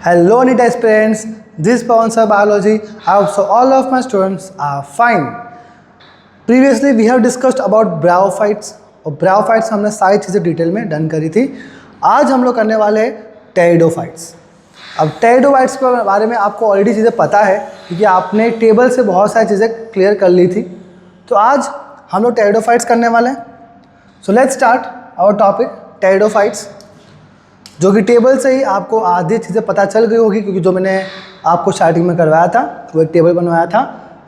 Hello, NEET aspirants. This is Pawan Sir Biology. I hope so all of my students are fine. Previously we have discussed about bryophytes और bryophytes हमने सारी चीज़ें detail में done करी थी. आज हम लोग करने वाले हैं टेरिडोफाइट्स. अब टेरिडोफाइट्स के बारे में आपको ऑलरेडी चीज़ें पता है क्योंकि आपने टेबल से बहुत सारी चीज़ें क्लियर कर ली थी. तो आज हम लोग टेरिडोफाइट्स करने वाले हैं. So let's start our topic pteridophytes, जो कि टेबल से ही आपको आधी चीज़ें पता चल गई होगी क्योंकि जो मैंने आपको स्टार्टिंग में करवाया था वो एक टेबल बनवाया था,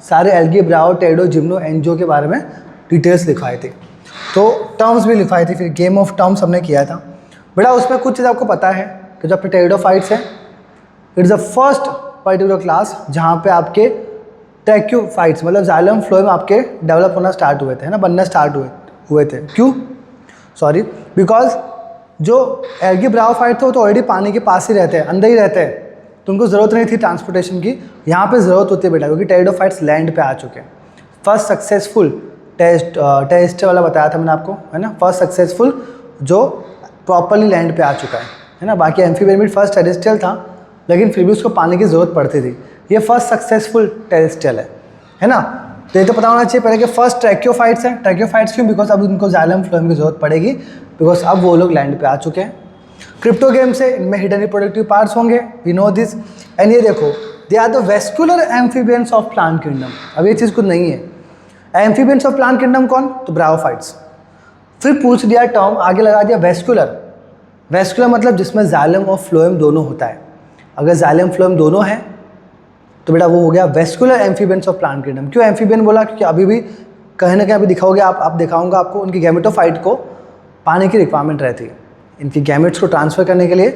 सारे एल्गी, ब्रायो, टेरिडो, जिम्नो, एंजियो के बारे में डिटेल्स लिखवाई थी. तो टर्म्स भी लिखवाई थी, फिर गेम ऑफ टर्म्स हमने किया था. बेटा उसमें कुछ चीज़ आपको पता है कि जो आपके टेरिडोफाइट्स है, it is the first particular class जहाँ पे आपके ट्रैक्योफाइट्स मतलब जाइलम फ्लोएम आपके डेवलप होना स्टार्ट हुए थे, है ना, बनना स्टार्ट हुए थे. क्यों? सॉरी, बिकॉज जो एल्गी ब्रायोफाइट थे वो तो ऑलरेडी पानी के पास ही रहते हैं, अंदर ही रहते हैं, तो उनको ज़रूरत नहीं थी ट्रांसपोर्टेशन की. यहाँ पे ज़रूरत होती है बेटा क्योंकि टेरिडोफाइट्स लैंड पे आ चुके हैं. फर्स्ट सक्सेसफुल टेस्ट वाला बताया था मैंने आपको, है ना, फर्स्ट सक्सेसफुल जो प्रॉपरली लैंड पे आ चुका है ना. बाकी एम्फीबियन फर्स्ट टेरेस्ट्रियल था लेकिन फिर भी उसको पानी की ज़रूरत पड़ती थी. ये फर्स्ट सक्सेसफुल टेरेस्ट्रियल है ना. तो ये तो पता होना चाहिए पहले कि फर्स्ट ट्रैक्योफाइट्स हैं. ट्रैक्योफाइट्स क्यों? बिकॉज अब उनको जाइलम फ्लोएम की ज़रूरत पड़ेगी बिकॉज अब वो लोग लैंड पे आ चुके हैं. क्रिप्टोगेम से इनमें हिडन रिप्रोडक्टिव पार्ट्स होंगे, वी नो दिस. एंड ये देखो, they are the vascular amphibians of plant kingdom. अब ये चीज़ कुछ नहीं है. एम्फीबियंस ऑफ प्लांट किंगडम कौन? तो ब्रायोफाइट्स. फिर पूछ दिया टर्म, आगे लगा दिया वेस्कुलर. वेस्कुलर मतलब जिसमें जाइलम और फ्लोएम दोनों होता है. अगर जाइलम फ्लोएम दोनों है तो बेटा वो हो गया vascular amphibians of plant kingdom. क्यों एम्फीबियन बोला? क्योंकि अभी भी कहीं ना कहीं अभी दिखाओगे आप दिखाऊंगा आपको उनकी गैमेटोफाइट को पानी की रिक्वायरमेंट रहती है. इनकी गैमेट्स को ट्रांसफ़र करने के लिए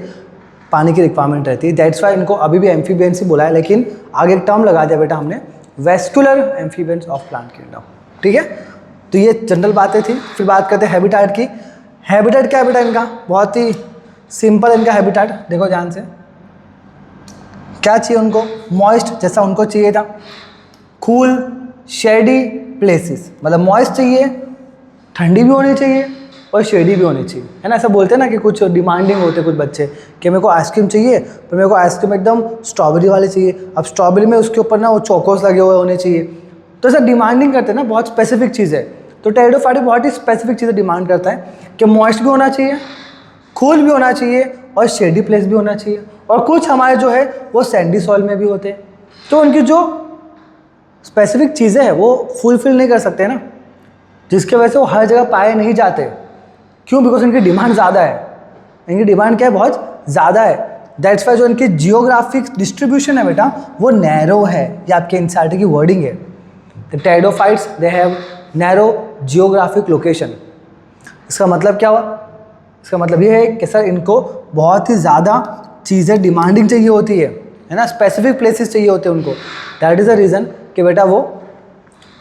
पानी की रिक्वायरमेंट रहती है. दैट्स वाई इनको अभी भी एम्फीबियंस ही बोला है, लेकिन आगे एक टर्म लगा दिया बेटा हमने, vascular amphibians of plant kingdom. ठीक है, तो ये जनरल बातें थी. फिर बात करते हैं हैबिटेट की. हैबिटेट क्या है बेटा इनका? बहुत ही सिंपल इनका हैबिटेट. देखो ध्यान से, क्या चाहिए उनको? मॉइस्ट जैसा उनको चाहिए था. कूल शेडी प्लेसेस मतलब मॉइस्ट चाहिए, ठंडी भी होनी चाहिए और शेडी भी होनी चाहिए, है ना. ऐसा बोलते हैं ना कि कुछ डिमांडिंग होते हैं कुछ बच्चे कि मेरे को आइसक्रीम चाहिए तो मेरे को आइसक्रीम एकदम स्ट्रॉबेरी वाली चाहिए. अब स्ट्रॉबेरी में उसके ऊपर ना वो चोकोस लगे हुए होने चाहिए. तो ऐसा डिमांडिंग करते हैं ना, बहुत स्पेसिफिक चीज़ है. तो टेरिडोफाइट बहुत ही स्पेसिफिक चीज़ें डिमांड करता है कि मॉइस्ट भी होना चाहिए, कूल भी होना चाहिए और शेडी प्लेस भी होना चाहिए. और कुछ हमारे जो है वो सैंडी सॉइल में भी होते हैं. तो उनकी जो स्पेसिफिक चीज़ें हैं वो फुलफिल नहीं कर सकते ना, जिसकी वजह से वो हर जगह पाए नहीं जाते. क्यों? बिकॉज इनकी डिमांड ज़्यादा है. इनकी डिमांड क्या है? बहुत ज़्यादा है. दैट्स वाई जो इनकी जियोग्राफिक डिस्ट्रीब्यूशन है बेटा वो नैरो है. ये आपके एनसीईआरटी की वर्डिंग है. The pteridophytes they have narrow geographic location. इसका मतलब क्या हुआ? इसका मतलब ये है कि सर इनको बहुत ही ज़्यादा चीज़ें डिमांडिंग चाहिए होती है ना, स्पेसिफिक प्लेसेस चाहिए होते हैं उनको. दैट इज़ द रीज़न कि बेटा वो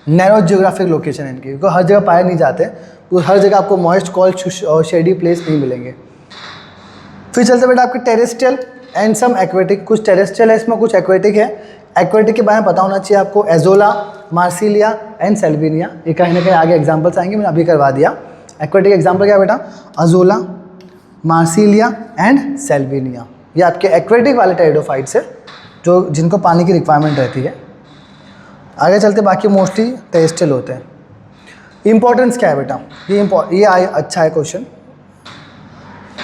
नैरो जियोग्राफिक लोकेशन है इनकी, क्योंकि हर जगह पाए नहीं जाते. तो हर जगह आपको मॉइस्ट कॉल्ड और शेडी प्लेस नहीं मिलेंगे. फिर चलते बेटा आपके टेरेस्ट्रियल एंड सम एक्वेटिक. कुछ टेरेस्ट्रियल है इसमें, कुछ एक्वेटिक है. एक्वेटिक के बारे में पता होना चाहिए आपको. Azolla, Marsilea and Salvinia. ये कहीं ना कहीं आगे एग्जाम्पल्स आएंगे, मैंने अभी करवा दिया. एक्वेटिक एग्जाम्पल क्या है बेटा? Azolla, Marsilea and Salvinia. ये आपके एक्वेटिक वाले टेरिडोफाइट्स है जो जिनको पानी की रिक्वायरमेंट रहती है. आगे चलते बाकी मोस्टली टेरेस्ट्रियल होते हैं. इंपॉर्टेंस क्या है बेटा? ये अच्छा है क्वेश्चन.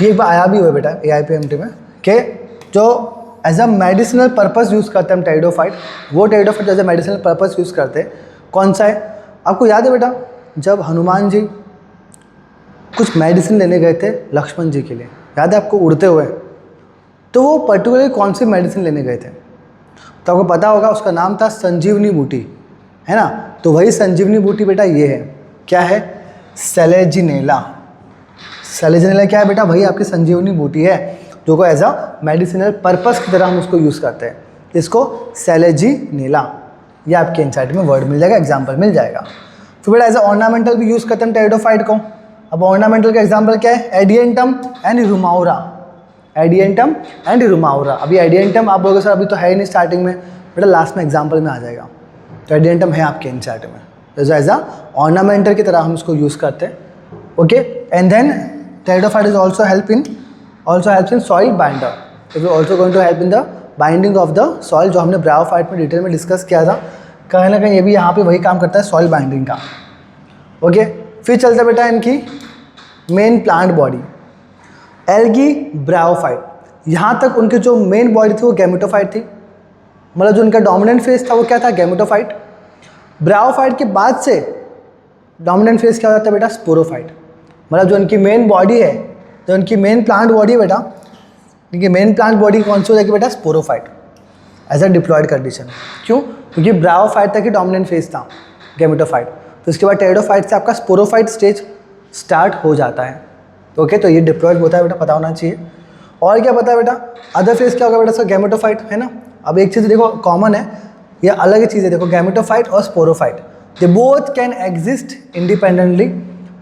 ये एक बार आया भी हुआ बेटा AIPMT में कि जो as a medicinal purpose use करते हैं हम टेरिडोफाइट, वो pteridophyte as a medicinal purpose use करते हैं. कौन सा है? आपको याद है बेटा जब हनुमान जी कुछ मेडिसिन लेने गए थे लक्ष्मण जी के लिए, याद है आपको, उड़ते हुए, तो वो पर्टिकुलरली कौन सी मेडिसिन लेने गए थे? तो आपको पता होगा उसका नाम था संजीवनी बूटी, है ना. तो वही संजीवनी बूटी बेटा ये है. क्या है? सेलेजिनेला. सेलेजिनेला क्या है बेटा? वही आपकी संजीवनी बूटी है जो को एज अ मेडिसिनल पर्पस की तरह हम उसको यूज़ करते हैं. इसको सेलेजिनेला, ये आपके एनसीईआरटी में वर्ड मिल जाएगा, एग्जाम्पल मिल जाएगा. फिर बेटा एज अ ऑर्नामेंटल भी यूज़ करते हैं टेरिडोफाइट को. अब ऑर्नामेंटल का एग्जाम्पल क्या है? Adiantum and Rumohra. Adiantum and Rumohra. अभी एडियंटम आप बोलोगे सर अभी तो है ही नहीं स्टार्टिंग में, बेटा लास्ट में एग्जाम्पल में आ जाएगा. तो एडियंटम है आपके एनसीईआरटी में, एज अ ऑर्नामेंटल की तरह हम इसको यूज़ करते हैं. Okay. And then pteridophyte is also helps in soil binder. It will also going to help in the binding of the soil, जो हमने ब्रायोफाइट में डिटेल में डिस्कस किया था। कहीं ना कहीं ये भी यहाँ पे वही काम करता है, सॉइल बाइंडिंग का। ओके, फिर चलते बेटा इनकी main plant body, algae bryophyte. यहाँ तक उनकी जो मेन बॉडी थी वो गैमेटोफाइट थी, मतलब जो उनका डोमिनेंट फेज था वो क्या था, गैमेटोफाइट। ब्रायोफाइट के बाद से डोमिनेंट फेज क्या हो जाता है बेटा, स्पोरोफाइट। मतलब जो उनकी मेन बॉडी है, जो उनकी मेन प्लांट बॉडी है बेटा, उनकी मेन प्लांट बॉडी कौन सी हो जाएगी बेटा, sporophyte as a diploid condition. क्यों, क्योंकि ब्रायोफाइट तक ही डोमिनेंट फेज था गैमेटोफाइट, तो इसके बाद टेरिडोफाइट से आपका स्पोरोफाइट स्टेज स्टार्ट हो जाता है। ओके, तो ये डिप्लॉयड होता है बेटा, पता होना चाहिए। और क्या पता है बेटा, अदर फेज क्या होगा बेटा, इसका गैमेटोफाइट है ना। अब एक चीज़ देखो कॉमन है, ये अलग ही चीज़ है, देखो गैमेटोफाइट और sporophyte, they both can exist independently.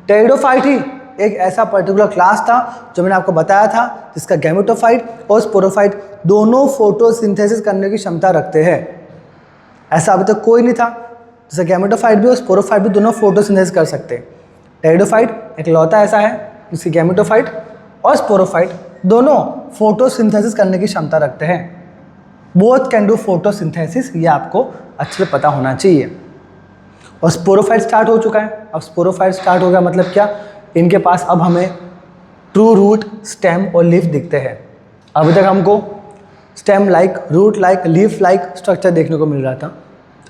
Pteridophyte ही एक ऐसा पर्टिकुलर क्लास था जो मैंने आपको बताया था, जिसका गैमेटोफाइट और स्पोरोफाइट दोनों फोटोसिंथेसिस करने की क्षमता रखते हैं। ऐसा अभी तक कोई नहीं था जैसे गैमेटोफाइट भी और स्पोरोफाइट भी दोनों फोटोसिंथेसिस कर सकते हैं। टेरिडोफाइट इकलौता ऐसा है जिसकी गैमेटोफाइट और स्पोरोफाइट दोनों फोटोसिंथेसिस करने की क्षमता रखते हैं। बोथ कैन डू फोटोसिंथेसिस, ये आपको अच्छे से पता होना चाहिए। और स्पोरोफाइट स्टार्ट हो चुका है। अब स्पोरोफाइट स्टार्ट हो गया मतलब क्या, इनके पास अब हमें ट्रू रूट, स्टेम और लीफ दिखते हैं। अभी तक हमको stem like, root like, leaf like structure देखने को मिल रहा था।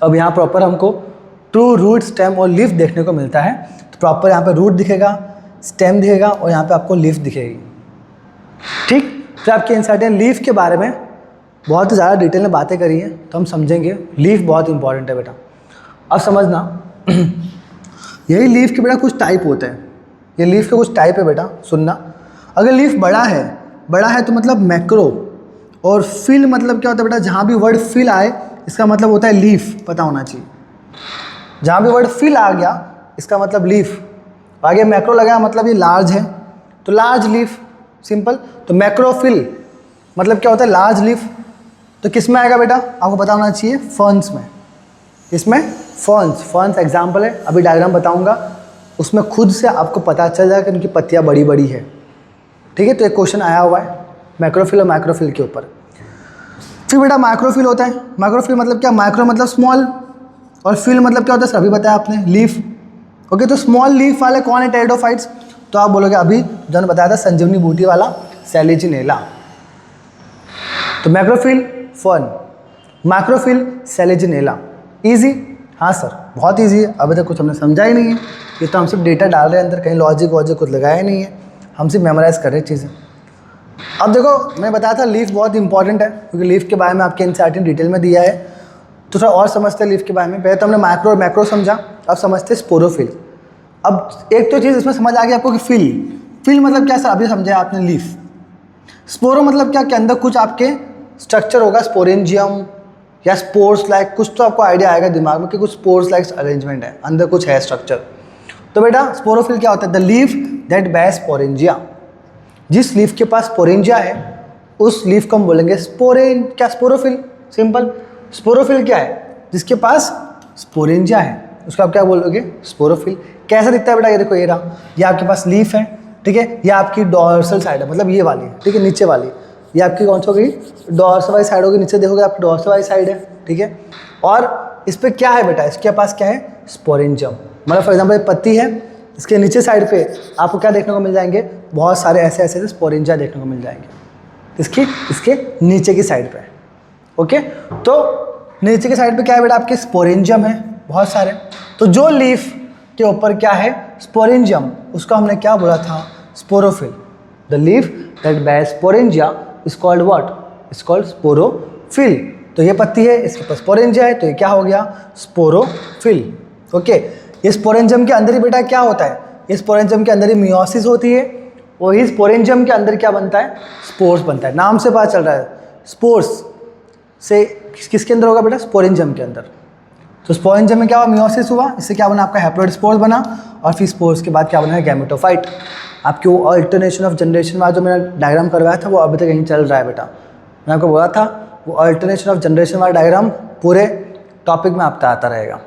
अब यहाँ प्रॉपर हमको ट्रू रूट, स्टेम और लीफ देखने को मिलता है। तो प्रॉपर यहाँ पे रूट दिखेगा, स्टेम दिखेगा और यहाँ पे आपको लीफ दिखेगी। ठीक, फिर आपके इंसर्टेन लीफ के बारे में बहुत ज़्यादा डिटेल में बातें करी हैं, तो हम समझेंगे लीफ बहुत इंपॉर्टेंट है बेटा। अब समझना यही लीफ के बेटा कुछ टाइप होते हैं। ये लीफ के कुछ टाइप है बेटा, सुनना। अगर लीफ बड़ा है तो मतलब मैक्रो, और फिल मतलब क्या होता है बेटा, जहाँ भी वर्ड फिल आए इसका मतलब होता है लीफ, पता होना चाहिए। जहाँ भी वर्ड फिल आ गया इसका मतलब लीफ, आगे मैक्रो लगाया मतलब ये लार्ज है, तो लार्ज लीफ, सिंपल। तो मैक्रोफिल मतलब क्या होता है, लार्ज लीफ। तो किस में आएगा बेटा, आपको पता होना चाहिए, फर्न्स में। इसमें फर्न्स एग्जाम्पल है, अभी डायग्राम बताऊंगा, उसमें खुद से आपको पता चल जाएगा कि उनकी पत्तियाँ बड़ी बड़ी है। ठीक है, तो एक क्वेश्चन आया हुआ है मैक्रोफिल और माइक्रोफिल के ऊपर। फिर बेटा माइक्रोफिल होता है। माइक्रोफिल मतलब क्या, माइक्रो मतलब स्मॉल, और फिल मतलब क्या होता है, सभी बताया आपने, लीफ। ओके, तो स्मॉल लीफ वाले कौन है टेरिडोफाइट्स, तो आप बोलोगे अभी जो बताया था संजीवनी बूटी वाला सेलिजिनेला। तो मैक्रोफिल फर्न, माइक्रोफिल सेलिजिनेला। इजी, हाँ सर बहुत इजी है, अभी तक कुछ हमने समझा ही नहीं है, ये तो हम सिर्फ डेटा डाल रहे हैं अंदर, कहीं लॉजिक वॉजिक कुछ लगाया नहीं है, हम सिर्फ मेमोराइज कर रहे हैं चीज़ें। अब देखो मैं बताया था लीफ बहुत इंपॉर्टेंट है, क्योंकि लीफ के बारे में आपके इंसर्टेन डिटेल में दिया है। तो थोड़ा और समझते हैं लीफ के बारे में। पहले तो हमने माइक्रो और मैक्रो समझा, अब समझते हैं स्पोरोफिल। अब एक तो चीज़ इसमें समझ आ गई आपको कि फिल मतलब क्या सर, अभी समझा आपने लीफ। स्पोरो मतलब क्या, के अंदर कुछ आपके स्ट्रक्चर होगा, स्पोरेंजियम या स्पोर्स लाइक, कुछ तो आपको आइडिया आएगा दिमाग में कि कुछ स्पोर्स लाइक अरेंजमेंट है, अंदर कुछ है स्ट्रक्चर। तो बेटा स्पोरोफिल क्या होता है, the leaf that bears sporangia. जिस लीफ के पास स्पोरेंजिया है उस लीफ को हम बोलेंगे क्या, स्पोरोफिल, सिंपल। स्पोरोफिल क्या है, जिसके पास स्पोरेंजिया है उसको आप क्या बोलोगे, स्पोरोफिल। कैसा दिखता है बेटा, ये देखो ये रहा, ये आपके पास लीफ है, ठीक है, ये आपकी डॉर्सल साइड है, मतलब ये वाली, ठीक है, नीचे वाली, ये आपकी कौन सी होगी, डॉर्सल वाली साइड होगी, नीचे देखोगे आपकी डॉर्सल वाली साइड है, ठीक है। और इस पर क्या है बेटा, इसके पास क्या है, स्पोरेंजियम। मतलब फॉर एग्जाम्पल पत्ती है, इसके नीचे साइड पे आपको क्या देखने को मिल जाएंगे, बहुत सारे ऐसे ऐसे स्पोरेंजिया देखने को मिल जाएंगे इसके नीचे की साइड पे। ओके, तो नीचे की साइड पे क्या है बेटा, आपके स्पोरेंजियम है बहुत सारे। तो जो लीफ के ऊपर क्या है, स्पोरेंजियम, उसको हमने क्या बोला था, sporophyll. The leaf that bears sporangia is called what, is called sporophyll. तो ये पत्ती है, इसके पास स्पोरेंजिया है, तो ये क्या हो गया, स्पोरोफिल। ओके, ये स्पोरेंजियम के अंदर ही बेटा क्या होता है, ये स्पोरेंजियम के अंदर ही मियोसिस होती है, वही स्पोरेंजियम के अंदर क्या बनता है, स्पोर्स बनता है। नाम से पता चल रहा है, स्पोर्स से किसके अंदर होगा बेटा, स्पोरेंजियम के अंदर। तो स्पोरेंजियम में क्या हुआ, मियोसिस हुआ, इससे क्या बना, आपका हैप्लॉइड स्पोर्स बना, और फिर स्पोर्स के बाद क्या बना है, गैमेटोफाइट। आपकी वो अल्टरनेशन ऑफ जनरेशन वाला जो मैंने डायग्राम करवाया था वो अभी तक यहीं चल रहा है बेटा। मैंने आपको बोला था वो अल्टरनेशन ऑफ जनरेशन वाला डायग्राम पूरे टॉपिक में आपका आता रहेगा,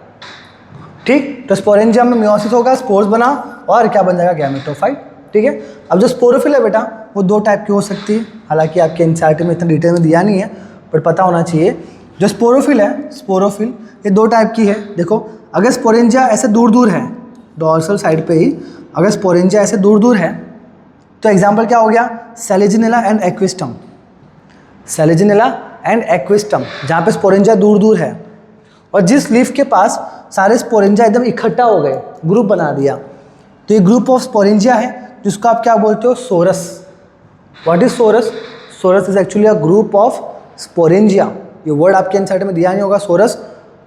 ठीक। तो स्पोरेंजियम में मियोसिस होगा, स्पोर्स बना, और क्या बन जाएगा, गैमेटोफाइट, ठीक है। अब जो स्पोरोफिल है बेटा, वो दो टाइप की हो सकती है, हालांकि आपके एनसीईआरटी में इतना डिटेल में दिया नहीं है, पर पता होना चाहिए। जो स्पोरोफिल है, स्पोरोफिल ये दो टाइप की है। देखो, अगर स्पोरेंजिया ऐसे दूर दूर है, डॉर्सल साइड पे ही अगर स्पोरेंजिया ऐसे दूर दूर है, तो एग्जाम्पल क्या हो गया, सेलेजिनेला एंड एक्विस्टम। सेलेजिनेला एंड एक्विस्टम, जहाँ पे स्पोरेंजिया दूर दूर है और जिस लीफ के पास सारे स्पोरेंजिया एकदम इकट्ठा हो गए, ग्रुप बना दिया, तो ये ग्रुप ऑफ स्पोरेंजिया है, जिसको आप क्या बोलते हो, sorus. What is sorus? Sorus is actually a group of sporangia. ये वर्ड आपके एनसीईआरटी में दिया नहीं होगा सोरस,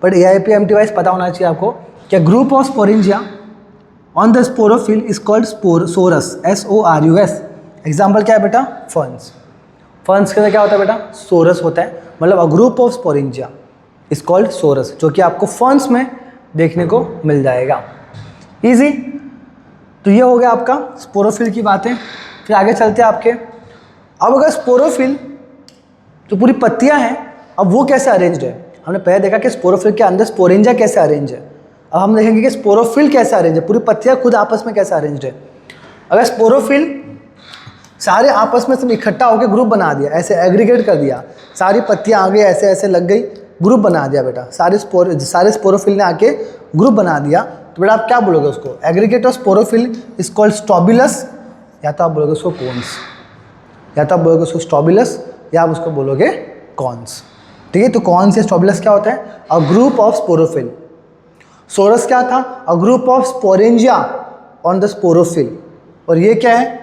बट एआईपी वाइज पता होना चाहिए आपको क्या group of sporangia on the sporophyll is called sorus, SORUS। Example क्या है बेटा, फर्न्स। फर्न्स के अंदर क्या होता है बेटा, सोरस होता है, मतलब a group of sporangia is called sorus, जो कि आपको फर्न्स में देखने को मिल जाएगा। इजी। तो ये हो गया आपका स्पोरोफिल की बातें। फिर आगे चलते हैं आपके। अब अगर स्पोरोफिल जो पूरी पत्तियां हैं, अब वो कैसे अरेंज्ड है। हमने पहले देखा कि स्पोरोफिल के अंदर स्पोरेंजिया कैसे अरेंज है, अब हम देखेंगे कि स्पोरोफिल कैसे अरेंज है, पूरी पत्तियां खुद आपस में कैसे अरेंज्ड है। अगर स्पोरोफिल सारे आपस में सब इकट्ठा होकर ग्रुप बना दिया, ऐसे एग्रीगेट कर दिया, सारी पत्तियां आगे ऐसे ऐसे लग गई, ग्रुप बना दिया बेटा, सारे स्पोरोफिल ने आके ग्रुप बना दिया, तो बेटा आप क्या बोलोगे उसको, aggregate of sporophyll is called strobilus, या तो आप बोलोगे उसको कोन्स, या तो आप बोलोगे उसको स्टॉबिलस, या आप उसको बोलोगे कॉन्स। ठीक है, तो कॉन्स या स्टॉबिलस क्या होता है, a group of sporophyll. Sorus क्या था, a group of sporangia on the sporophyll, और ये क्या है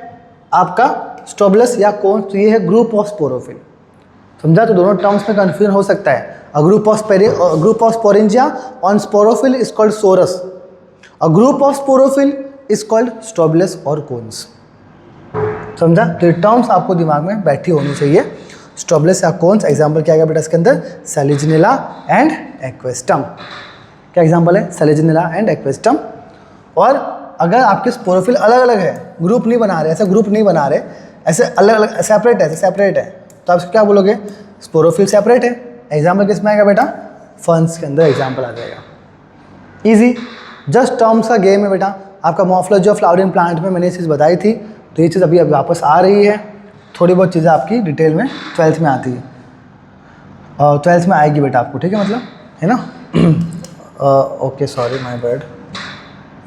आपका स्टॉबिलस या कोन्स, तो ये है ग्रुप ऑफ स्पोरोफिल। समझा, तो दोनों टर्म्स में कंफ्यूजन हो सकता है। A group of sporangia on sporophyll is called sorus, a group of sporophyll is called strobilus और कोन्स। समझा, तो ये टर्म्स आपको दिमाग में बैठी होनी चाहिए, स्टॉबिलस या कोन्स। एग्जाम्पल क्या है बेटा इसके अंदर, सेलेजिनेला एंड एक्वेस्टम। क्या एग्जाम्पल है, सेलेजिनेला एंड एक्वेस्टम। और अगर आपके स्पोरोफिल अलग अलग है, ग्रुप नहीं बना रहे, ऐसे ग्रुप नहीं बना रहे, ऐसे अलग अलग सेपरेट है, तो आप क्या बोलोगे, स्पोरोफिल सेपरेट है। एग्जाम्पल किस में आएगा बेटा, फर्न्स के अंदर एग्जाम्पल आ जाएगा। इजी, जस्ट टर्म्स का गेम है बेटा। आपका मॉर्फोलॉजी ऑफ फ्लावरिंग प्लांट में मैंने ये चीज़ बताई थी, तो ये चीज़ अभी वापस आ रही है। थोड़ी बहुत चीज़ें आपकी डिटेल में 12th में आती है, और 12th में आएगी बेटा आपको, ठीक है, मतलब है ना। ओके, सॉरी माय बैड,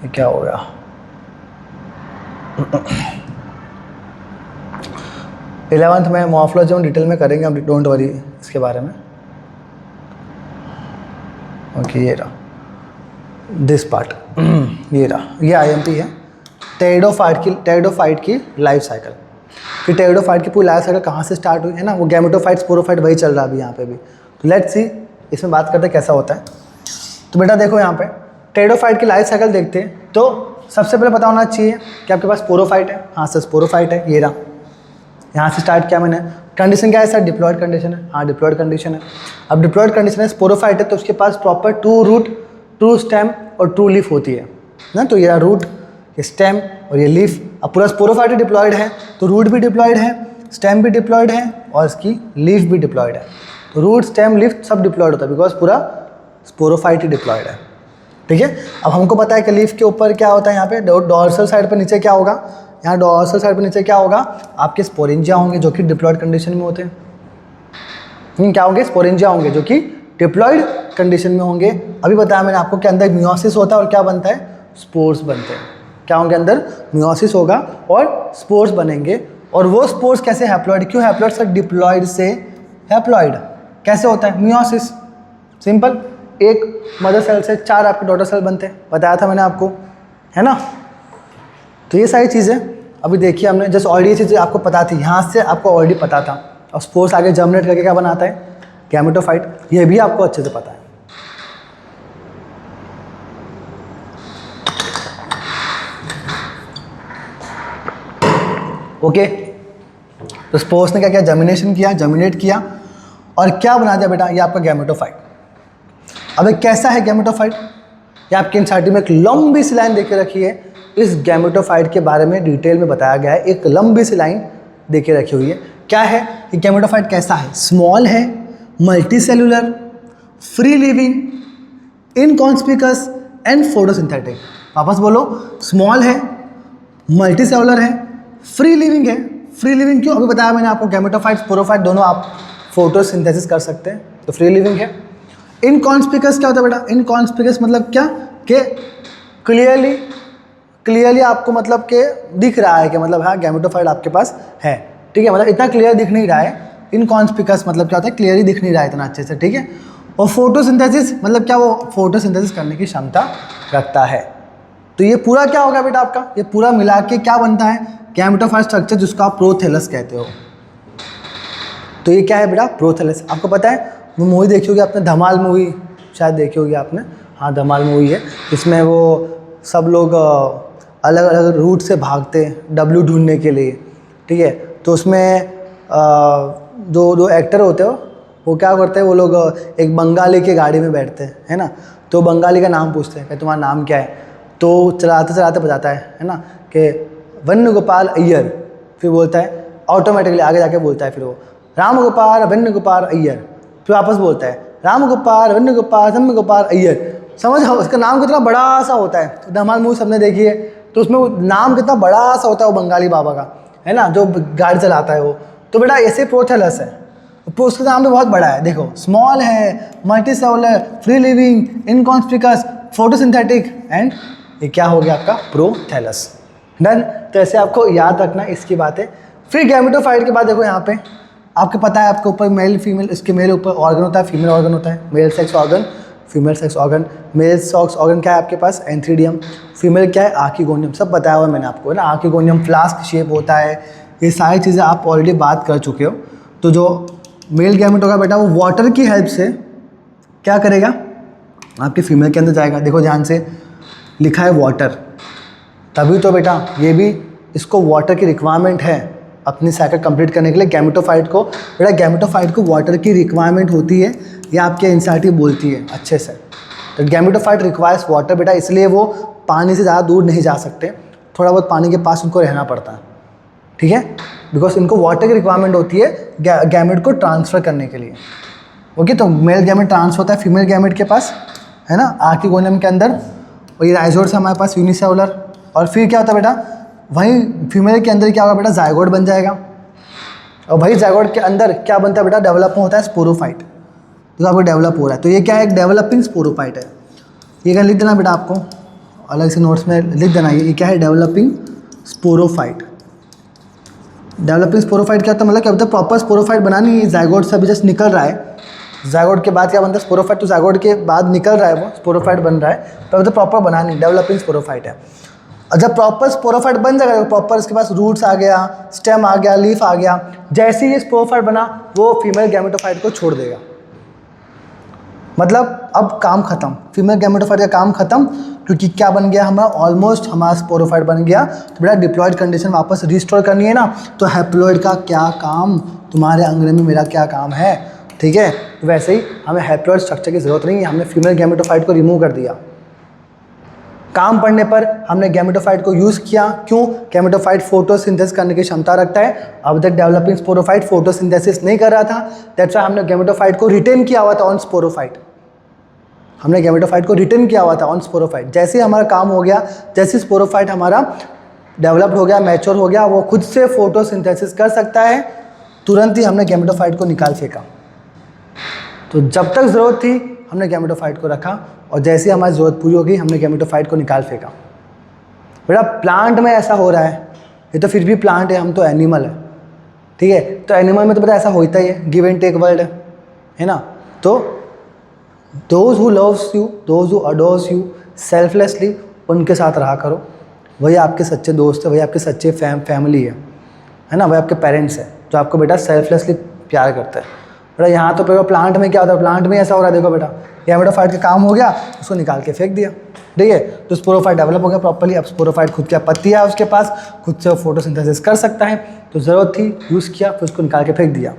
ये क्या हो गया। 11th में मॉर्फोलॉजी में डिटेल में करेंगे हम, डोंट वरी इसके बारे में। ओके, ये रहा दिस पार्ट, ये रहा, ये IMP है, टेरिडोफाइट की लाइफ साइकिल। कि टेरिडोफाइट की पूरी लाइफ साइकिल कहाँ से स्टार्ट हुई है ना, वो गैमेटोफाइट स्पोरोफाइट वही चल रहा है अभी यहाँ पे भी। तो लेट्स सी इसमें बात करते हैं कैसा होता है। तो बेटा देखो यहाँ पे टेरिडोफाइट की लाइफ साइकिल देखते हैं, तो सबसे पहले पता होना चाहिए कि आपके पास स्पोरोफाइट है, हाँ सर स्पोरोफाइट है, ये रहा, यहाँ से स्टार्ट किया मैंने। कंडीशन क्या है सर, डिप्लॉयड कंडीशन है, हाँ डिप्लॉयड कंडीशन है। अब डिप्लॉयड कंडीशन है, स्पोरोफाइट है, तो उसके पास proper true root, true stem और ट्रू लीफ होती है ना। तो ये रूट, ये स्टेम और ये लीफ। अब पूरा स्पोरोफाइट डिप्लॉयड है, तो रूट भी डिप्लॉयड है, स्टेम भी डिप्लॉयड है और इसकी लीफ भी डिप्लॉयड है। तो रूट, स्टेम, लीफ सब डिप्लॉयड होता है, बिकॉज पूरा स्पोरोफाइट ही डिप्लॉयड है। ठीक है, अब हमको पता है कि लीफ के ऊपर क्या होता है, यहाँ पे डॉर्सल साइड पर नीचे क्या होगा, यहाँ डॉर्सल साइड पर नीचे क्या होगा, आपके स्पोरेंजिया होंगे जो कि डिप्लॉयड कंडीशन में होते हैं। क्या होंगे, स्पोरेंजिया होंगे जो कि डिप्लॉयड कंडीशन में होंगे। अभी बताया मैंने आपको कि अंदर मियोसिस होता है और क्या बनता है, स्पोर्स बनते हैं। क्या होंगे, अंदर मियोसिस होगा और स्पोर्स बनेंगे। और वो स्पोर्स कैसे, हैप्लॉइड, क्यों हैप्लॉइड सर, डिप्लॉयड से हैप्लॉइड कैसे होता है, मियोसिस। सिंपल, एक मदर सेल से 4 आपके डॉटर सेल बनते हैं, बताया था मैंने आपको, है ना। तो ये सारी चीज़ें अभी देखिए हमने, जस्ट ऑलरेडी ये चीज़ें आपको पता थी, यहाँ से आपको ऑलरेडी पता था। और स्पोर्स आगे जर्मिनेट करके क्या बनाता है, गैमेटोफाइट, ये भी आपको अच्छे से पता है। ओके, तो स्पोर्स ने क्या किया, जर्मिनेशन किया, जर्मिनेट किया और क्या बना दिया बेटा, ये आपका गैमेटोफाइट। अब एक कैसा है गैमेटोफाइट, ये आपके एनसीईआरटी में एक लंबी सी लाइन देके रखी है, इस गैमेटोफाइट के बारे में डिटेल में बताया गया है, एक लंबी सी लाइन देके रखी हुई है। क्या है कि गैमेटोफाइट कैसा है, स्मॉल है, multicellular, free living, inconspicuous and photosynthetic. वापस बोलो, स्मॉल है, मल्टीसेलुलर है, फ्री लिविंग है, फ्री लिविंग क्यों? अभी बताया मैंने आपको, गैमेटोफाइट स्पोरोफाइट दोनों आप फोटोसिंथेसिस कर सकते हैं, तो फ्री लिविंग है। इनकॉन्स्पिकस क्या होता है बेटा? इनकॉन्स्पिकस मतलब क्या कि क्लियरली आपको मतलब कि दिख रहा है कि मतलब हाँ गैमेटोफाइट आपके पास है, ठीक है, मतलब इतना क्लियर दिख नहीं रहा है। इनकॉन्स्पिकस मतलब क्या होता है? क्लियरली दिख नहीं रहा है इतना अच्छे से, ठीक है। और फोटोसिंथेसिस मतलब क्या? वो फोटोसिंथेसिस करने की क्षमता रखता है। तो ये पूरा क्या होगा बेटा आपका? ये पूरा मिला के क्या बनता है? गैमेटोफाइट स्ट्रक्चर, जिसको आप प्रोथैलस कहते हो। तो ये क्या है बेटा? प्रोथैलस। आपको पता है वो मूवी देखी होगी आपने, धमाल मूवी शायद देखी होगी आपने, हाँ धमाल मूवी है, इसमें वो सब लोग अलग अलग रूट से भागते हैं डब्लू ढूंढने के लिए, ठीक है। तो उसमें दो एक्टर होते हो, वो क्या करते हैं, वो लोग एक बंगाली के गाड़ी में बैठते हैं, है ना। तो बंगाली का नाम पूछते हैं कि तुम्हारा नाम क्या है, तो चलाते चलाते बताता है ना, कि वेणुगोपाल अय्यर। फिर बोलता है ऑटोमेटिकली आगे जाके बोलता है फिर वो राम गोपाल वेणुगोपाल अय्यर। फिर वापस बोलता है राम गोपाल वेणुगोपाल अय्यर। समझ, उसका नाम कितना बड़ा सा होता है। तो धमाल मूवी सबने देखी है, तो उसमें वो नाम कितना बड़ा सा होता है वो बंगाली बाबा का, है ना, जो गाड़ी चलाता है वो। तो बेटा ऐसे प्रोथैलस है, उसका नाम भी बहुत बड़ा है, देखो स्मॉल है, multi cellular, free living, inconspicuous, photosynthetic and ये क्या हो गया आपका? प्रोथैलस। डन। तो ऐसे आपको याद रखना इसकी बातें। फिर गैमेटोफाइट के बाद देखो यहाँ पे आपको पता है, आपके ऊपर मेल फीमेल, इसके मेल ऊपर ऑर्गन होता है, फीमेल ऑर्गन होता है, male sex organ, female sex organ. Male sex organ क्या है आपके पास? एंथ्रीडियम। फीमेल क्या है? आर्किगोनियम। सब बताया हुआ मैंने आपको, है ना। आर्किगोनियम फ्लास्क शेप होता है, ये सारी चीज़ें आप ऑलरेडी बात कर चुके हो। तो जो मेल गैमेट होगा बेटा, वो वाटर की हेल्प से क्या करेगा? आपके फीमेल के अंदर जाएगा। देखो ध्यान से लिखा है वाटर, तभी तो बेटा ये भी, इसको वाटर की रिक्वायरमेंट है अपनी साइकिल कंप्लीट करने के लिए। गैमेटोफाइट को बेटा, गैमेटोफाइट को वाटर की रिक्वायरमेंट होती है, ये आपके एनसीईआरटी बोलती है अच्छे से। तो गैमेटोफाइट रिक्वायर्स वाटर बेटा, इसलिए वो पानी से ज़्यादा दूर नहीं जा सकते, थोड़ा बहुत पानी के पास उनको रहना पड़ता है, ठीक है, बिकॉज इनको वाटर की रिक्वायरमेंट होती है गैमेट को ट्रांसफ़र करने के लिए। ओके, तो मेल गैमेट ट्रांसफर होता है फीमेल गैमेट के पास, है ना, आर्किगोनियम के अंदर, और ये राइजोट से हमारे पास यूनिसेलुलर। और फिर क्या होता है बेटा, वहीं फीमेल के अंदर क्या होगा बेटा? जायगोट बन जाएगा। और वही जायगोट के अंदर क्या बनता है बेटा? डेवलप होता है स्पोरोफाइट, जो आपको डेवलप हो रहा है। तो ये क्या है? एक डेवलपिंग स्पोरोफाइट है। ये क्या लिख देना बेटा, आपको अलग से नोट्स में लिख देना, ये क्या है? Developing sporophyte. डेवलपिंग स्पोरोफाइट क्या होता है? मतलब क्या होता है? प्रॉपर स्पोरोफाइट बनानी है, जायगोट से अभी जस्ट निकल रहा है। जायगोट के बाद क्या बनता है? स्पोरोफाइट। तो जायगोट के बाद निकल रहा है वो, स्पोरोफाइट बन रहा है, तो प्रॉपर बनानी, डेवलपिंग स्पोरोफाइट है। और जब प्रॉपर स्पोरोफाइट बन जाएगा, प्रॉपर इसके पास रूट्स आ गया, स्टेम आ गया, लीफ आ गया, जैसे ही ये स्पोरोफाइट बना वो फीमेल गैमेटोफाइट को छोड़ देगा। मतलब अब काम खत्म, फीमेल गैमेटोफाइट का काम खत्म, क्योंकि क्या बन गया हमारा? ऑलमोस्ट हमारा स्पोरोफाइट बन गया। तो बेटा डिप्लॉयड कंडीशन वापस रिस्टोर करनी है ना, तो हैप्लॉयड का क्या काम, तुम्हारे अंगने में मेरा क्या काम है, ठीक है। तो वैसे ही हमें हैप्लॉयड स्ट्रक्चर की जरूरत नहीं है, हमने फीमेल गैमेटोफाइट को रिमूव कर दिया। काम पड़ने पर हमने गैमेटोफाइट को यूज़ किया, क्यों? गैमेटोफाइट फोटोसिंथेसिस करने की क्षमता रखता है। अब तक डेवलपिंग स्पोरोफाइट फोटोसिंथेसिस नहीं कर रहा था, दैट्स व्हाई हमने गैमेटोफाइट को रिटेन किया हुआ था ऑन स्पोरोफाइट। हमने गैमेटोफाइट को रिटेन किया हुआ था ऑन स्पोरोफाइट। जैसे ही हमारा काम हो गया, जैसे स्पोरोफाइट हमारा डेवलप्ड हो गया, मैच्योर हो गया, वो खुद से फोटोसिंथेसिस कर सकता है, तुरंत ही हमने गैमेटोफाइट को निकाल फेंका। तो जब तक ज़रूरत थी हमने गैमेटोफाइट को रखा, और जैसे ही हमारी ज़रूरत पूरी हो गई हमने गैमेटोफाइट को निकाल फेंका। बेटा प्लांट में ऐसा हो रहा है, ये तो फिर भी प्लांट है, हम तो एनिमल है, ठीक है। तो एनिमल में तो बेटा ऐसा होता ही है, गिव एंड टेक वर्ल्ड है ना। तो those who loves you, those who adores you selflessly, उनके साथ रहा करो, वही आपके सच्चे दोस्त है, वही आपके सच्चे फैमिली है ना, वही आपके पेरेंट्स है, जो आपको बेटा सेल्फलेसली प्यार करता है। बेटा यहाँ तो प्लांट में क्या होता है? प्लांट में ऐसा हो रहा है, देखो बेटा गैमेटोफाइट का काम हो गया, उसको निकाल के फेंक दिया, ठीक है। तो स्पोरोफाइट डेवलप हो गया प्रॉपर्ली, अब स्पोरोफाइट खुद क्या पत्तियाँ है उसके पास, खुद से फोटोसिंथेसिस कर सकता है, तो ज़रूरत थी यूज़ किया, फिर उसको निकाल के फेंक दिया।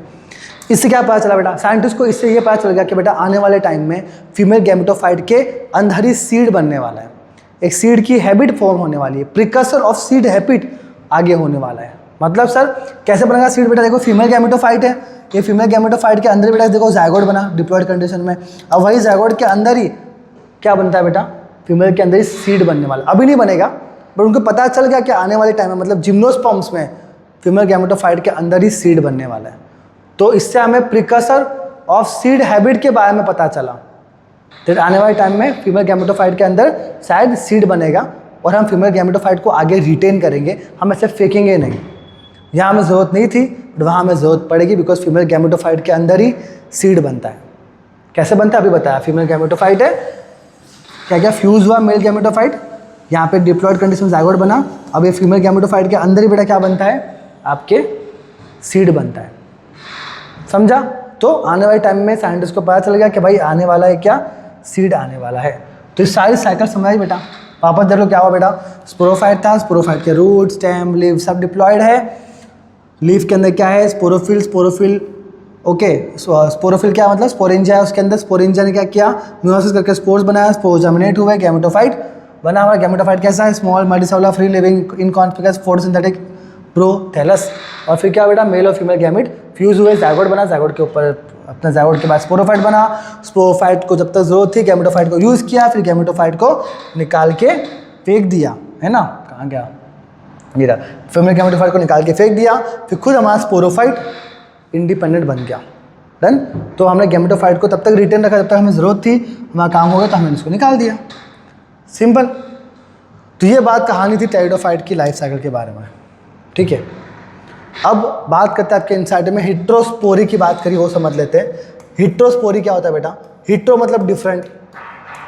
इससे क्या पता चला बेटा? साइंटिस्ट को इससे ये पता चल गया कि बेटा आने वाले टाइम में फीमेल गैमेटोफाइट के अंदर ही सीड बनने वाला है, एक सीड की हैबिट फॉर्म होने वाली है, प्रिकर्सर ऑफ सीड हैबिट आगे होने वाला है। मतलब सर कैसे बनेगा सीड? बेटा देखो फीमेल गैमेटोफाइट है, ये फीमेल गैमेटोफाइट के अंदर बेटा देखो जायगोट बना डिप्लॉयड कंडीशन में, अब वही जायगोट के अंदर ही क्या बनता है बेटा? फीमेल के अंदर ही सीड बनने वाला। अभी नहीं बनेगा, बट उनको पता चल गया कि आने वाले टाइम में, मतलब जिम्नोस्पर्म्स में फीमेल गैमेटोफाइट के अंदर ही सीड बनने वाला है। तो इससे हमें प्रिकर्सर ऑफ सीड हैबिट के बारे में पता चला। फिर आने वाले टाइम में फीमेल गैमेटोफाइट के अंदर शायद सीड बनेगा और हम फीमेल गैमेटोफाइट को आगे रिटेन करेंगे, हम ऐसे फेंकेंगे नहीं। यहाँ हमें ज़रूरत नहीं थी बट वहाँ हमें ज़रूरत पड़ेगी, बिकॉज फीमेल गैमेटोफाइट के अंदर ही सीड बनता है। कैसे बनता है अभी बताया। फीमेल गैमेटोफाइट है, क्या क्या फ्यूज़ हुआ मेल गैमेटोफाइट, यहाँ पे डिप्लॉयड कंडीशन जाइगोट बना। अब ये फीमेल गैमेटोफाइट के अंदर ही बेटा क्या बनता है, आपके सीड बनता है। समझा। तो आने वाले टाइम में साइंटिस्ट को पता चल गया कि भाई आने वाला है क्या, सीड आने वाला है। तो ये सारी साइकिल समझाई बेटा। वापस देख लो क्या हुआ बेटा, स्पोरोफाइट था, स्पोरोफाइट के रूट, स्टेम, लीव सब डिप्लॉयड है। लीफ के अंदर क्या है, स्पोरोफिल, स्पोरोफिल ओके। स्पोरोफिल क्या मतलब, स्पोरेंजिया है उसके अंदर। स्पोरेंजिया ने क्या किया, म्यूसिस करके स्पोर्स बनाया, स्पोर्स जर्मिनेट हुए, गैमेटोफाइट बना हुआ। गैमेटोफाइट कैसा है, small multicellular free living inconspicuous photosynthetic prothallus. और फिर क्या बेटा, मेल और फीमेल गैमेट फ्यूज हुए, जाइगोट बना, जाइगोट के ऊपर अपना जाइगोट के बाद स्पोरोफाइट बना। स्पोरोफाइट को जब तक जरूरत थी गैमेटोफाइट को यूज़ किया, फिर गैमेटोफाइट को निकाल के फेंक दिया, है ना। कहाँ गया ये रहा, फीमेल गैमेटोफाइट को निकाल के फेंक दिया, फिर खुद हमारा स्पोरोफाइट इंडिपेंडेंट बन गया। डन। तो हमने गैमेटोफाइट को तब तक रिटेन रखा जब तक हमें ज़रूरत थी, हमारा काम हो गया तो हमने इसको निकाल दिया। सिंपल। तो ये बात कहानी थी टेरिडोफाइट की लाइफ साइकिल के बारे में। ठीक है, अब बात करते हैं आपके इनसाइड में हिट्रोस्पोरी की बात करी, वो समझ लेते हैं। हिट्रोस्पोरी क्या होता है बेटा, हिट्रो मतलब डिफरेंट,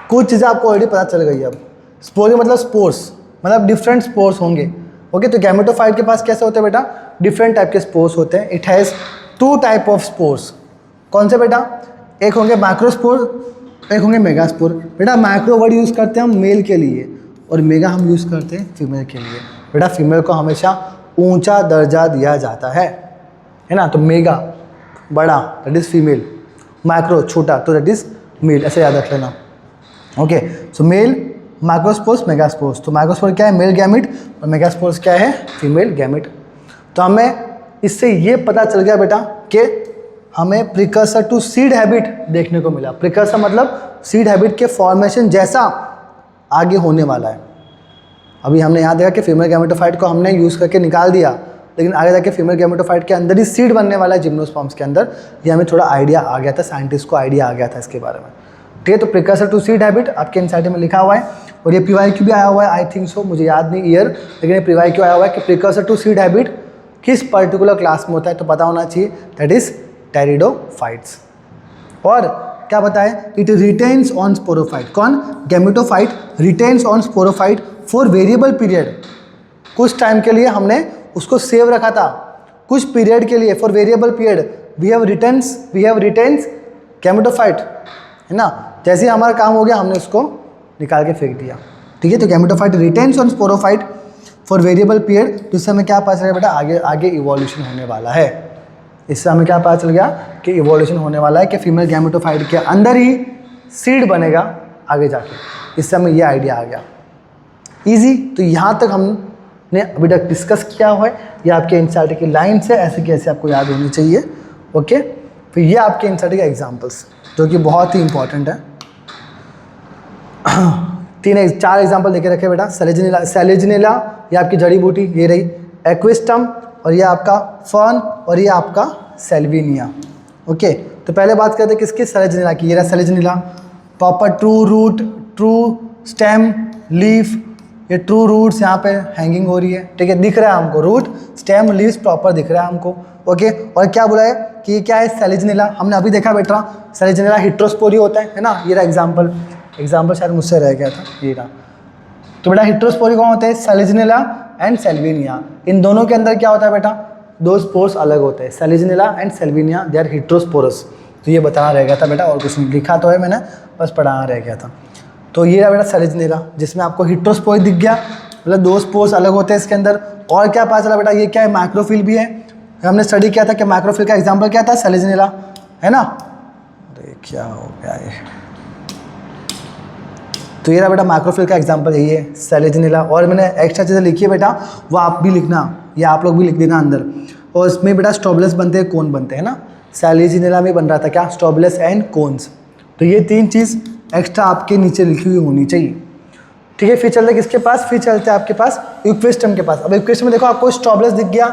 कुछ चीज़ें आपको ऑलरेडी पता चल गई। अब स्पोरी मतलब स्पोर्स, मतलब डिफरेंट स्पोर्स होंगे। ओके, तो गैमेटोफाइट के पास कैसे होते हैं बेटा, डिफरेंट टाइप के स्पोर्स होते हैं। It has 2 type of spores. कौन से बेटा, एक होंगे माइक्रोस्पोर, एक होंगे मेगास्पोर। बेटा माइक्रो वर्ड यूज़ करते हैं हम मेल के लिए और मेगा हम यूज़ करते हैं फीमेल के लिए। बेटा फीमेल को हमेशा ऊंचा दर्जा दिया जाता है ना। तो मेगा बड़ा, दैट इज़ फीमेल, माइक्रो छोटा, तो दैट इज़ मेल, ऐसे याद रख लेना। ओके, सो मेल माइक्रोस्पोर्स, मेगास्पोर्स। तो माइक्रोस्पोर क्या है, मेल गैमेट, और मेगास्पोर्स क्या है, फीमेल गैमेट। तो हमें इससे ये पता चल गया बेटा कि हमें प्रिकर्सर टू सीड हैबिट देखने को मिला। प्रिकर्सर मतलब सीड हैबिट के फॉर्मेशन जैसा आगे होने वाला है। अभी हमने यहाँ देखा कि फीमेल गैमेटोफाइट को हमने यूज़ करके निकाल दिया, लेकिन आगे जाके फीमेल गैमेटोफाइट के अंदर ही सीड बनने वाला है जिम्नोस्पर्म्स के अंदर। ये हमें थोड़ा आइडिया आ गया था, साइंटिस्ट को आइडिया आ गया था इसके बारे में। ठीक है, तो प्रिकर्सर टू सीड हैबिट आपके एनसीईआरटी में लिखा हुआ है, और ये PYQ भी आया हुआ है, आई थिंक सो, मुझे याद नहीं ईयर, लेकिन ये PYQ आया हुआ है कि प्रिकर्सर टू सीड हैबिट किस पर्टिकुलर क्लास में होता है, तो पता होना चाहिए, दैट इज टेरिडोफाइट्स। और क्या बताएं, इट रिटेन्स ऑन स्पोरोफाइट। कौन, gametophyte retains on sporophyte for variable period. कुछ टाइम के लिए हमने उसको सेव रखा था, कुछ पीरियड के लिए, for variable period we have retains gametophyte, है ना। जैसे ही हमारा काम हो गया हमने उसको निकाल के फेंक दिया। ठीक है, तो gametophyte retains on sporophyte for variable period. तो इससे हमें क्या पता चला बेटा, आगे इवोल्यूशन होने वाला है। इससे हमें क्या पता चल गया कि इवोल्यूशन होने वाला है, कि फीमेल गैमेटोफाइट के अंदर ही सीड बनेगा आगे जाके। इससे हमें ये आइडिया आ गया। ईजी। तो यहाँ तक हमने अभी तक डिस्कस किया हुआ है, ये आपके एनसीईआरटी की लाइन से ऐसे कैसे आपको याद होनी चाहिए। ओके, फिर ये आपके एनसीईआरटी के एग्जाम्पल्स जो कि बहुत ही इंपॉर्टेंट है। 4 एग्जाम्पल देके रखे बेटा। सेलेजिनेला ये आपकी जड़ी बूटी, ये रही। एक्विस्टम, और ये आपका फर्न, और ये आपका सेल्विनिया। ओके, तो पहले बात करते हैं किसकी, सेलेजिनेला की। ये रहा Selaginella, proper true root, true stem, leaf. ये ट्रू रूट्स यहाँ पे हैंगिंग हो रही है, ठीक है, दिख रहा है हमको, रूट स्टेम लीव्स प्रॉपर दिख रहा है हमको। ओके, और क्या बोला है कि ये क्या है, सेलेजिनेला। हमने अभी देखा बेटा, सेलेजिनेला हिट्रोस्पोरी होता है ना। ये रहा एग्जाम्पल शायद मुझसे रह गया था, ये रहा। तो बेटा हिट्रोस्पोरी कौन होते हैं, सेलेजिनेला एंड सेल्विनिया। इन दोनों के अंदर क्या होता है बेटा, 2 स्पोर्स अलग होते हैं, Selaginella and Salvinia, they are heterosporous. तो ये बताना रह गया था बेटा, और कुछ नहीं लिखा तो है मैंने, बस पढ़ाना रह गया था। तो ये रहा बेटा सेलेजिनेला, जिसमें आपको हिट्रोस्पोरी दिख गया, मतलब 2 स्पोर्स अलग होते हैं इसके अंदर। और क्या पता चला बेटा, ये क्या है, माइक्रोफिल भी है। हमने स्टडी किया था कि माइक्रोफिल का एग्जाम्पल क्या था, सेलेजिनेला, है ना। अरे क्या हो गया ये, तो ये रहा बेटा माइक्रोफिल का एग्जाम्पल यही है, सेलेजिनेला। और मैंने एक्स्ट्रा चीज़ें लिखी है बेटा, वो आप भी लिखना, या आप लोग भी लिख देना अंदर। और इसमें बेटा स्ट्रोबलेस बनते हैं, कोन बनते हैं ना। सेलेजिनेला में बन रहा था क्या, स्ट्रोबलेस एंड कोन्स। तो ये 3 चीज़ एक्स्ट्रा आपके नीचे लिखी हुई होनी चाहिए। ठीक है, फिर चलते किसके पास, फिर चलते हैं आपके पास इक्विस्टम के पास। अब इक्विस्टम में देखो आपको स्ट्रोबलेस दिख गया,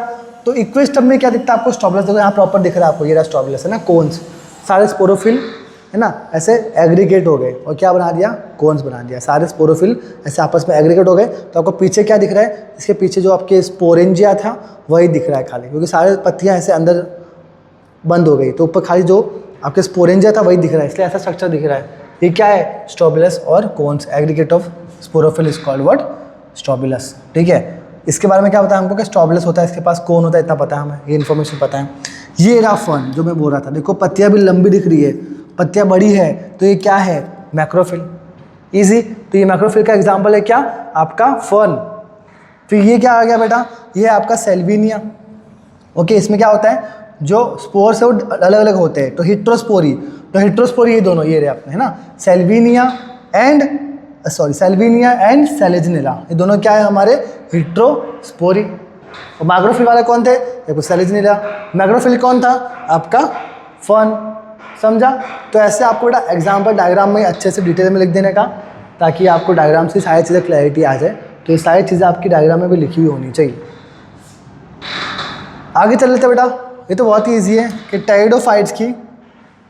तो इक्विस्टम में क्या दिखता है आपको, स्ट्रोबिलस देखो यहाँ प्रॉपर दिख रहा है आपको, ये रहा स्ट्रोबिलस है ना, कोन्स, सारे स्पोरोफिल है ना ऐसे एग्रीगेट हो गए और क्या बना दिया, कोन्स बना दिया, सारे स्पोरोफिल ऐसे आपस में एग्रीगेट हो गए। तो आपको पीछे क्या दिख रहा है, इसके पीछे जो आपके स्पोरेंजिया था वही दिख रहा है खाली, क्योंकि सारे पत्तियाँ ऐसे अंदर बंद हो गई, तो ऊपर खाली जो आपके स्पोरेंजिया था वही दिख रहा है, इसलिए ऐसा स्ट्रक्चर दिख रहा है। ये क्या है, स्ट्रोबिलस और cones, aggregate of sporophyll is called what, strobilus. ठीक है, इसके बारे में क्या पता है हमको कि स्ट्रोबिलस होता है, इसके पास कोन होता है, इतना पता है हमें, ये इन्फॉर्मेशन पता है। ये रहा फर्न जो मैं बोल रहा था, देखो पत्तियाँ भी लंबी दिख रही है, पत्तियाँ बड़ी है, तो ये क्या है, मैक्रोफिल। ईजी, तो ये मैक्रोफिल का एग्जाम्पल है क्या, आपका फर्न। फिर ये क्या आ गया बेटा, ये है आपका सेल्विनिया। ओके, इसमें क्या होता है, जो स्पोर्स है वो अलग अलग होते हैं, तो हिट्रोस्पोरी, तो हिट्रोस्पोरी ये दोनों ये रहे अपने है ना, सेल्विनिया एंड सेलेजिनेला, ये दोनों क्या है हमारे, हिट्रोस्पोरी। और मैक्रोफिल वाले कौन थे, देखो सेलेजिनेला। मैक्रोफिल कौन था, आपका फर्न। समझा, तो ऐसे आपको बेटा एग्जाम्पल डायग्राम में अच्छे से डिटेल में लिख देने का, ताकि आपको डायग्राम से सारी चीज़ें क्लैरिटी आ जाए। तो ये सारी चीज़ें आपकी डायग्राम में भी लिखी हुई होनी चाहिए। आगे चल लेते बेटा, ये तो बहुत ही ईजी है कि टेरिडोफाइट्स की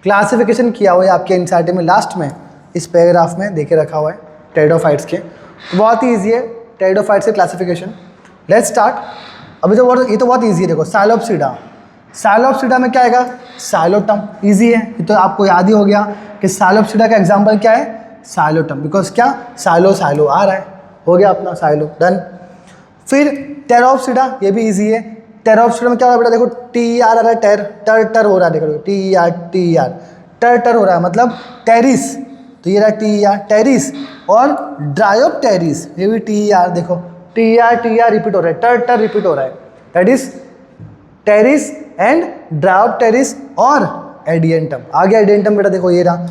क्लासिफिकेशन किया हुआ है आपके एनसीईआरटी में, लास्ट में इस पैराग्राफ में देके रखा हुआ है टेरिडोफाइट्स के, तो बहुत ही ईजी है टेरिडोफाइट्स के क्लासिफिकेशन। Let's start. अभी तो ये तो बहुत ईजी है, देखो साइलोप्सिडा, साइलोप्सिडा में क्या आएगा, साइलोटम। ईजी है, ये तो आपको याद ही हो गया कि साइलोप्सिडा का एग्जाम्पल क्या है, साइलोटम, बिकॉज क्या, साइलो आ रहा है, हो गया अपना साइलो, डन। फिर टेरोप्सिडा, ये भी ईजी है। टेरोप्सिडा में क्या हो रहा है बेटा, देखो टी आर आ रहा है, टर हो रहा है, देखो टी आर टर हो रहा है, मतलब टेरिस, तो ये रहा टी आर टेरिस। और ड्रायोप्टेरिस, ये भी टी आर, देखो टी आर रिपीट हो रहा है, टर रिपीट हो रहा है, that is Pteris and Dryopteris और एडियंटम। आ गया एडियंटम बेटा, देखो ये रहा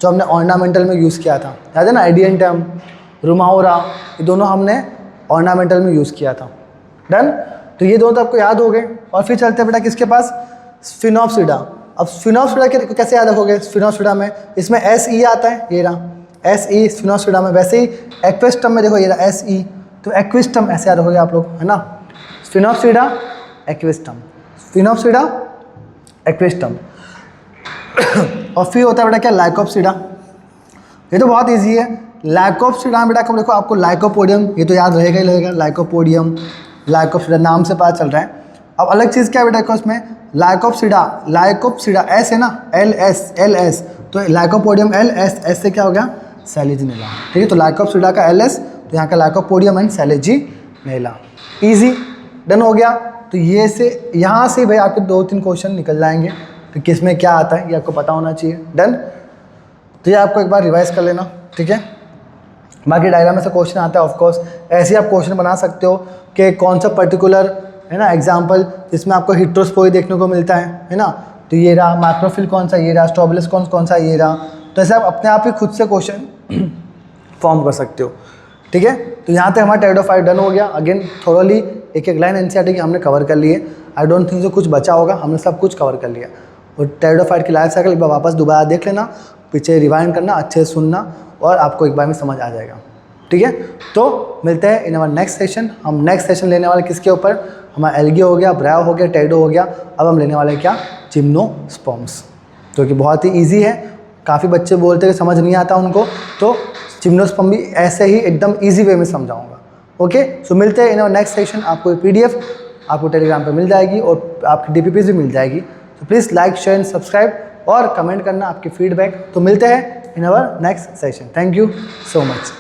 जो हमने ऑर्नामेंटल में यूज़ किया था, याद है ना, एडियंटम, रुमाउरा, ये दोनों हमने ऑर्नामेंटल में यूज़ किया था। डन, तो ये दोनों तो आपको याद हो गए। और फिर चलते हैं बेटा किसके पास, स्फिनोप्सिडा। अब स्फिनोप्सिडा के कैसे याद रखोगे, स्फिनोप्सिडा में इसमें एस ई आता है, ये रहा एस ई स्फिनोप्सिडा में। वैसे ही एक्विस्टम में देखो ये रहा एस ई, तो एक्विस्टम ऐसे याद रखोगे आप लोग, है ना, स्फिनोप्सिडा एक्विस्टम, स्फिनोप्सिडा एक्विस्टम। और फिर होता है बेटा क्या, लाइकोप्सिडा, ये तो बहुत ईजी है। लाइकोप्सिडा बेटा कब देखो, आपको लाइकोपोडियम, ये तो याद रहेगा ही रहेगा, लाइकोपोडियम, लाइकोप्सिडा नाम से पता चल रहा है। अब अलग चीज़ क्या है बेटा, इसमें लाइकोप्सिडा एस है ना, एल एस, तो लाइकोपोडियम एल एस से क्या हो गया, सेलेजिनेला। ठीक है, तो लाइकोप्सिडा का एल एस, तो यहाँ का lycopodium and Selaginella. Easy, done हो गया। तो ये से यहाँ से भाई आपके 2-3 क्वेश्चन निकल जाएंगे, तो किस में क्या आता है ये आपको पता होना चाहिए। डन, तो ये आपको एक बार रिवाइज कर लेना, ठीक है। बाकी डायग्राम में से क्वेश्चन आता है ऑफकोर्स, ऐसे आप क्वेश्चन बना सकते हो कि कौन सा पर्टिकुलर है ना एग्जाम्पल जिसमें आपको हिट्रोस्पोरी देखने को मिलता है ना, तो ये रहा मैक्रोफिल कौन सा, ये रहा स्ट्रोबिलस कौन सा, ये रहा। तो ऐसे आप अपने आप ही खुद से क्वेश्चन फॉर्म कर सकते हो, ठीक है। तो यहाँ तक हमारा टेरिडोफाइट डन हो गया। अगेन थोरली एक लाइन एनसीईआरटी की हमने कवर कर ली है। आई डोंट थिंक जो कुछ बचा होगा, हमने सब कुछ कवर कर लिया। और टेरिडोफाइट की लाइफ साइकिल एक बार वापस दोबारा देख लेना, पीछे रिवाइंड करना, अच्छे से सुनना, और आपको एक बार में समझ आ जाएगा, ठीक है। तो मिलते हैं इन हमारा नेक्स्ट सेशन। हम नेक्स्ट सेशन लेने वाले किसके ऊपर, हमारा एल्गी हो गया, ब्रायो हो गया, टेरिडो हो गया। अब हम लेने वाले क्या, जिम्नोस्पर्म्स, जो कि बहुत ही ईजी है। काफ़ी बच्चे बोलते हैं कि समझ नहीं आता उनको, तो जिम्नोस्पर्म भी ऐसे ही एकदम ईजी वे में समझाऊंगा। ओके, सो मिलते हैं इन और नेक्स्ट सेशन। आपको PDF आपको टेलीग्राम पे मिल जाएगी और आपकी DPPs भी मिल जाएगी। तो please like, share and subscribe और कमेंट करना आपकी फीडबैक। तो मिलते हैं in our next session. Thank you so much.